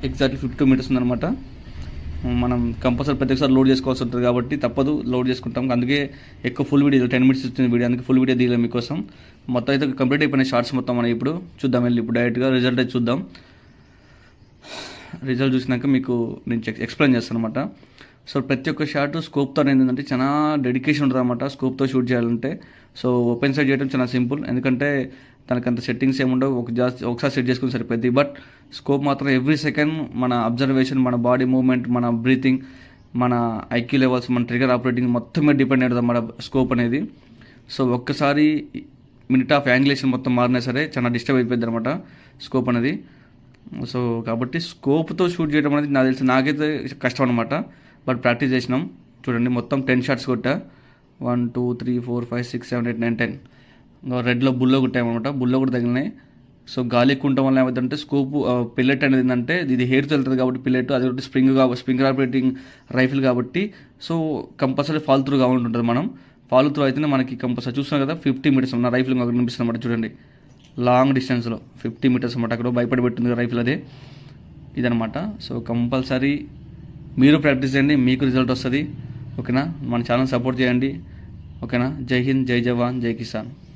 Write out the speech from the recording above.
Exactly 52 metres ఉందన్నమాట. మనం compulsory ప్రతి ఒక్కసారి లోడ్ చేసుకోవాల్సి ఉంటుంది కాబట్టి తప్పదు, లోడ్ చేసుకుంటాం. అందుకే ఎక్కువ ఫుల్ వీడియో 10 మినిట్స్ ఇచ్చిన వీడియో, అందుకే ఫుల్ వీడియో తీయలేం మీకోసం. మొత్తం అయితే కంప్లీట్ అయిపోయిన షార్ట్స్ మొత్తం మనం ఇప్పుడు చూద్దాం. వెళ్ళి ఇప్పుడు డైరెక్ట్గా రిజల్ట్ అయితే చూద్దాం. రిజల్ట్ చూసినాక మీకు నేను ఎక్స్ప్లెయిన్ చేస్తాను అనమాట. సో ప్రతి ఒక్క షాట్ స్కోప్తో ఏంటంటే చాలా డెడికేషన్ ఉంటుంది అనమాట. స్కోప్తో షూట్ చేయాలంటే సో ఓపెన్ సైడ్ చేయడం చాలా సింపుల్, ఎందుకంటే దానికంత సెట్టింగ్స్ ఏముండవు, ఒకసారి సెట్ చేసుకుని సరిపోద్ది. బట్ స్కోప్ మాత్రం ఎవ్రీ సెకండ్ మన అబ్జర్వేషన్, మన బాడీ మూవ్మెంట్, మన బ్రీతింగ్, మన ఐక్యూ లెవెల్స్, మన ట్రిగర్ ఆపరేటింగ్ మొత్తం మీద డిపెండ్ అవుతుంది మన స్కోప్ అనేది. సో ఒక్కసారి మినిట్ ఆఫ్ యాంగులేషన్ మొత్తం మారినా సరే చాలా డిస్టర్బ్ అయిపోద్ది అనమాట స్కోప్ అనేది. సో కాబట్టి స్కోప్తో షూట్ చేయడం అనేది నాకు తెలిసి నాకైతే కష్టం అనమాట. బట్ ప్రాక్టీస్ చేసినాం. చూడండి మొత్తం 10 షాట్స్ కొట్టా. 1 2 3 4 5 6 7 8 9 10. రెడ్లో బుల్లో కొట్టామన్నమాట. బుల్లో కూడా తగిలినాయి. సో గాలి ఎక్కువ ఉండటం వల్ల ఏమవుతుందంటే స్కోప్ పిల్లెట్ అనేది ఏంటంటే ఇది హెయిర్తో వెళ్తుంది కాబట్టి పిల్లెట్, అది ఒకటి స్ప్రింగ్ ఆపరేటింగ్ రైఫిల్ కాబట్టి సో కంపల్సరీ ఫాల్ త్రూ కావాలంటే ఉంటుంది. మనం ఫాల్ త్రూ అయితేనే మనకి కంపల్సరీ చూస్తున్నాం కదా 50 మీటర్స్ ఉన్న రైఫిల్ కనిపిస్తుంది అన్నమాట. చూడండి లాంగ్ డిస్టెన్స్లో 50 మీటర్స్ అన్నమాట. అక్కడ భయపడి పెట్టింది రైఫిల్ అదే ఇదనమాట. సో కంపల్సరీ మీరు ప్రాక్టీస్ చేయండి, మీకు రిజల్ట్ వస్తుంది. ఓకేనా, మన ఛానల్ సపోర్ట్ చేయండి. ఓకేనా, జై హింద్, జై జవాన్, జై కిసాన్.